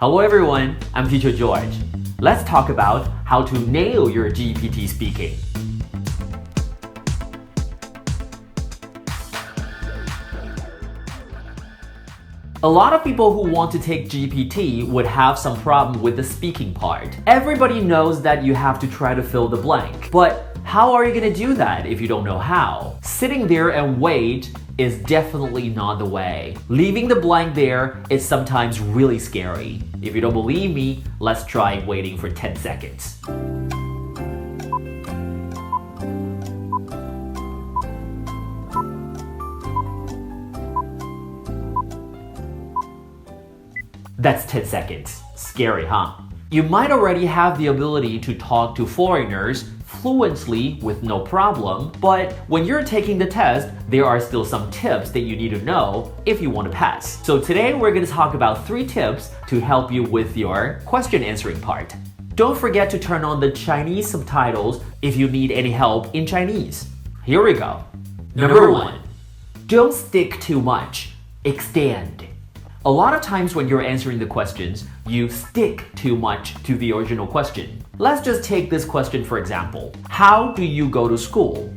Hello everyone, I'm Teacher George. Let's talk about how to nail your GEPT speaking. A lot of people who want to take GEPT would have some problem with the speaking part. Everybody knows that you have to try to fill the blank. But how are you going to do that if you don't know how? Sitting there and wait is definitely not the way. Leaving the blank there is sometimes really scary. If you don't believe me, let's try waiting for 10 seconds. That's 10 seconds. Scary, huh? You might already have the ability to talk to foreigners fluently with no problem, but when you're taking the test, there are still some tips that you need to know if you want to pass. So today we're going to talk about 3 tips to help you with your question answering part. Don't forget to turn on the Chinese subtitles if you need any help in Chinese. Here we go. Number 1. Don't stick too much. Extend. A lot of times when you're answering the questions, you stick too much to the original question. Let's just take this question for example. How do you go to school?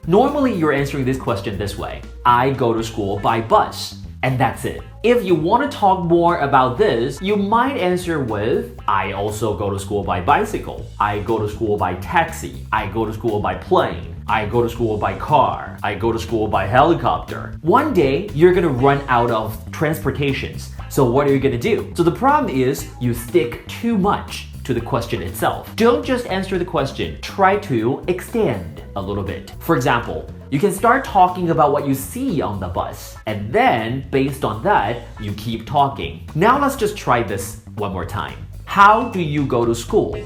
Normally you're answering this question this way. I go to school by bus. And that's it. If you want to talk more about this, you might answer with, I also go to school by bicycle. I go to school by taxi. I go to school by plane. I go to school by car. I go to school by helicopter. One day, you're gonna run out of transportations. So what are you gonna do? So the problem is you stick too much to the question itself. Don't just answer the question. Try to extend a little bit. For example, you can start talking about what you see on the bus. And then, based on that, you keep talking. Now let's just try this one more time. How do you go to school?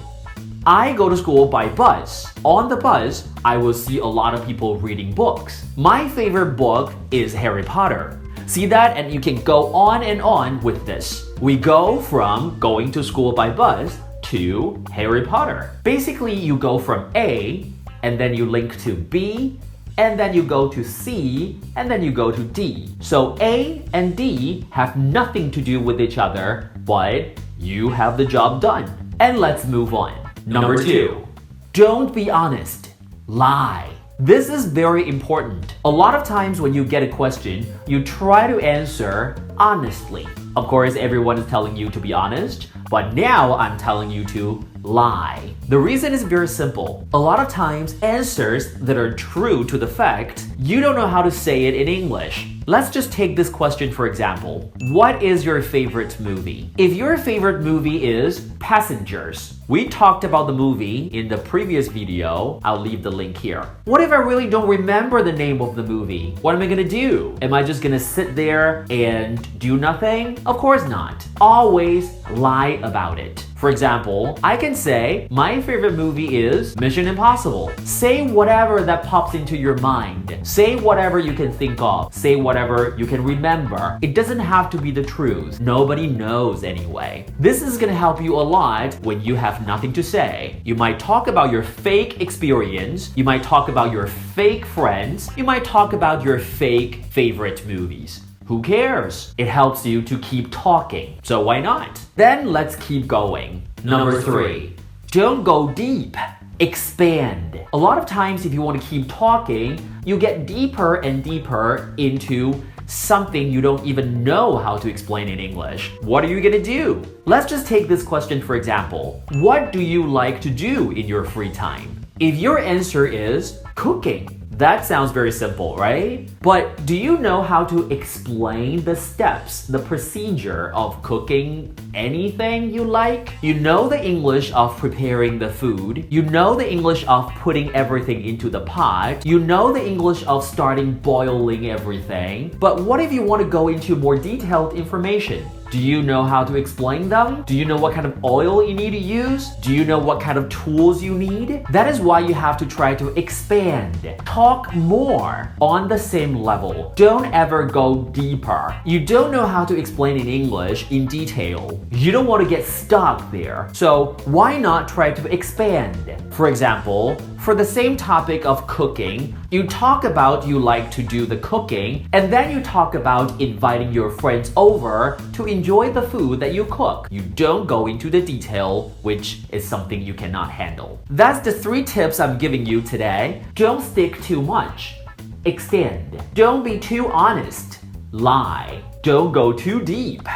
I go to school by bus. On the bus, I will see a lot of people reading books. My favorite book is Harry Potter. See that? And you can go on and on with this. We go from going to school by bus to Harry Potter. Basically, you go from A, and then you link to B, and then you go to C, and then you go to D. So A and D have nothing to do with each other, but you have the job done. And let's move on. Number 2, don't be honest. Lie. This is very important. A lot of times when you get a question, you try to answer honestly. Of course, everyone is telling you to be honest, but now I'm telling you to lie. The reason is very simple. A lot of times, answers that are true to the fact, you don't know how to say it in English. Let's just take this question for example. What is your favorite movie? If your favorite movie is Passengers, we talked about the movie in the previous video. I'll leave the link here. What if I really don't remember the name of the movie? What am I gonna do? Am I just gonna sit there and do nothing? Of course not. Always lie about it. For example, I can say, my favorite movie is Mission Impossible. Say whatever that pops into your mind. Say whatever you can think of. Say whatever you can remember. It doesn't have to be the truth. Nobody knows anyway. This is gonna help you a lot when you have nothing to say. You might talk about your fake experience. You might talk about your fake friends. You might talk about your fake favorite movies. Who cares? It helps you to keep talking. So why not? Then let's keep going. Number 3, don't go deep. Expand. A lot of times if you want to keep talking, you get deeper and deeper into something you don't even know how to explain in English. What are you gonna do? Let's just take this question for example. What do you like to do in your free time? If your answer is cooking, that sounds very simple, right? But do you know how to explain the steps, the procedure of cooking anything you like? You know the English of preparing the food. You know the English of putting everything into the pot. You know the English of starting boiling everything. But what if you want to go into more detailed information? Do you know how to explain them? Do you know what kind of oil you need to use? Do you know what kind of tools you need? That is why you have to try to expand. Talk more on the same level. Don't ever go deeper. You don't know how to explain in English in detail. You don't want to get stuck there. So why not try to expand? For example, for the same topic of cooking, You talk about you like to do the cooking, and then you talk about inviting your friends over to enjoy the food that you cook. You don't go into the detail, which is something you cannot handle. That's the 3 tips I'm giving you today. Don't stick too much. Extend. Don't be too honest. Lie. Don't go too deep.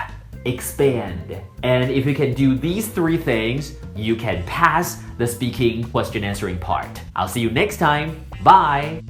Expand. And if you can do these 3 things, you can pass the speaking question answering part. I'll see you next time. Bye!